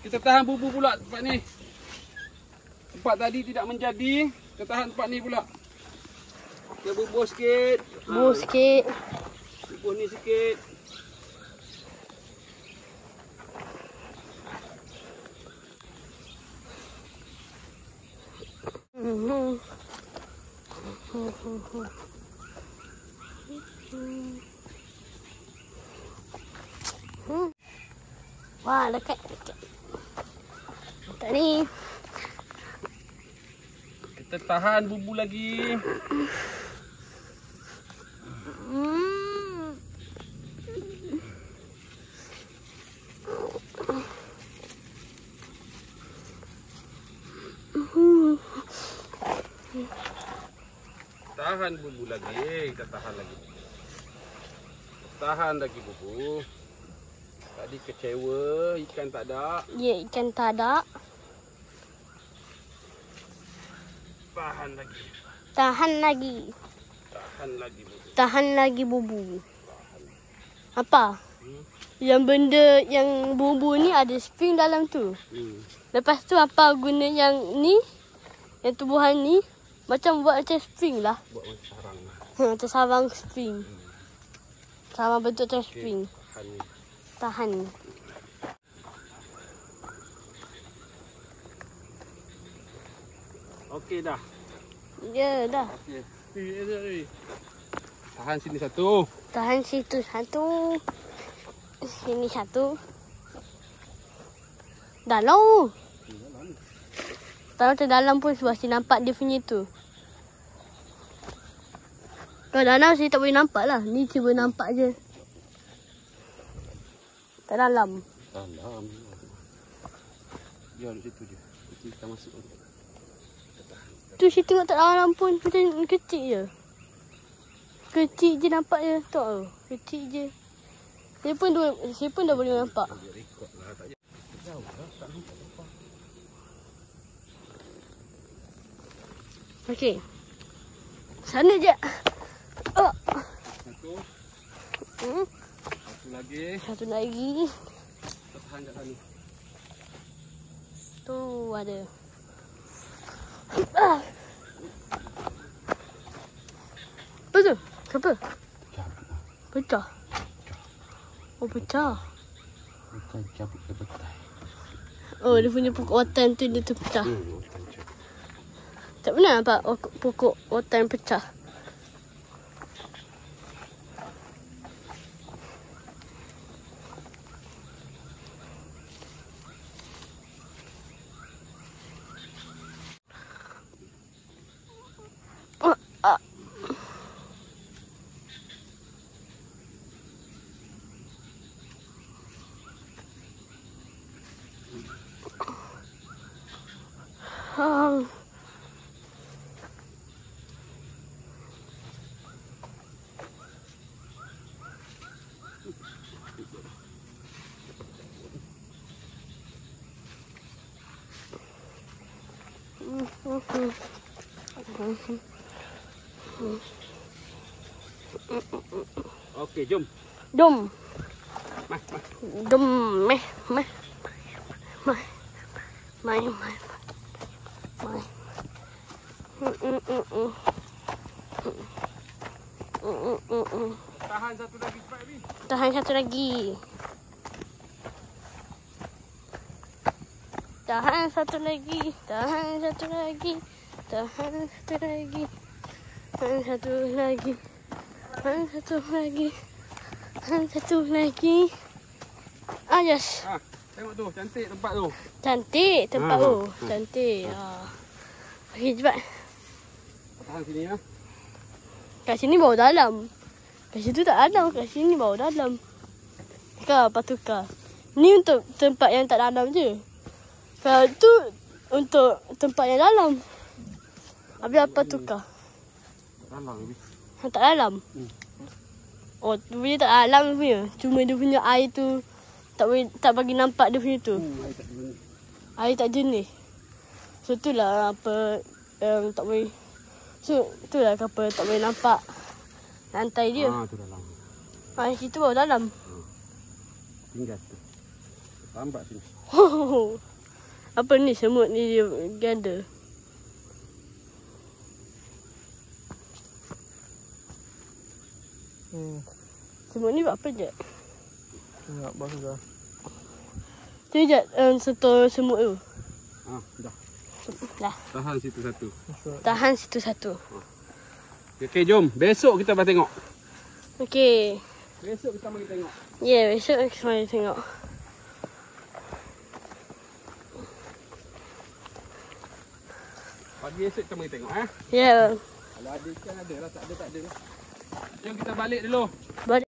Kita tahan bubu pula tempat ni. Tempat tadi tidak menjadi. Kita tahan tempat ni pula. Kita bubuh sikit. Bubuh sikit. Bubuh ni sikit. Wah, dekat. Tak ni. Kita tahan bubu lagi. Tahan bubu lagi, kita tahan lagi. Tahan lagi bubu. Tadi kecewa, ikan tak ada. Ya, ikan tak ada. Tahan lagi. Tahan lagi. Tahan lagi bubu. Tahan lagi bubu. Apa? Yang benda yang bubu ni ada spring dalam tu. Lepas tu apa guna yang ni? Yang tubuhan ni? Macam buat macam spring lah. Buat macam sarang lah. Macam sarang spring. Sama bentuk macam spring. Tahan ni. Tahan. Okey dah. Ya dah. Okey. Tahan sini satu. Tahan situ satu. Sini satu. Dalam. Kalau dalam pun masih nampak dia punya tu. Kalau dalam saya tak boleh nampak lah. Ni cuba nampak je. Tak dalam. Dalam. Biar di situ je. Kita masuk. Tu saya tengok tak dalam pun macam kecil je. Kecil je nampak je. Tak. Kecil je. Saya pun dah boleh nampak. Okey. Sana je. Oh. Satu. Satu lagi. Satu lagi. Tahan kat sana. Tu ada. Apa tu? Siapa? Pecah. Oh, pecah. Bukan cabut ke betai. Oh, dia punya pokok rotan tu dia terpecah. Tak pernah nampak pokok rotan pecah. Okey, jom. Dom. Mai. Dom. Mai. Tahan satu lagi cepat ni. Tahan satu lagi. Tahan satu lagi. Tahan satu lagi. Tahan satu lagi. Tahan satu lagi. Tahan satu lagi. Tahan satu lagi. Ah, yes. Tengok tu, cantik tempat tu. Cantik tempat tu. Cantik. Okey, cepat. Tahan sini ya. Kat sini bau dalam. Kat situ tak dalam. Kat sini bau dalam. Tukar, apa tukar. Ni untuk tempat yang tak dalam je. Kalau tu untuk tempat yang dalam. Habis apa tukar? Dalam ni. Tak dalam? Oh, tu punya tak dalam punya. Cuma dia punya air tu tak bagi nampak dia punya tu. Air tak jernih. So itulah apa tak boleh. So itulah kenapa tak boleh nampak lantai dia. Tu dalam. Situ baru dalam. Tinggal tu. Lambat sini. Oh. Apa ni semut ni dia ganda. Semut ni buat apa je? Tengok bawah dah. Cuba je sentuh semut tu. Dah. Dah. Tahan situ satu. Tahan situ satu. Okey, jom. Besok kita balik tengok. Okey. Besok kita mari tengok. Ya, besok kita mari tengok. Pagi esok kita mari tengok Ya. Kalau ada ikan ada lah, tak ada tak ada lah. Jom kita balik dulu. Balik.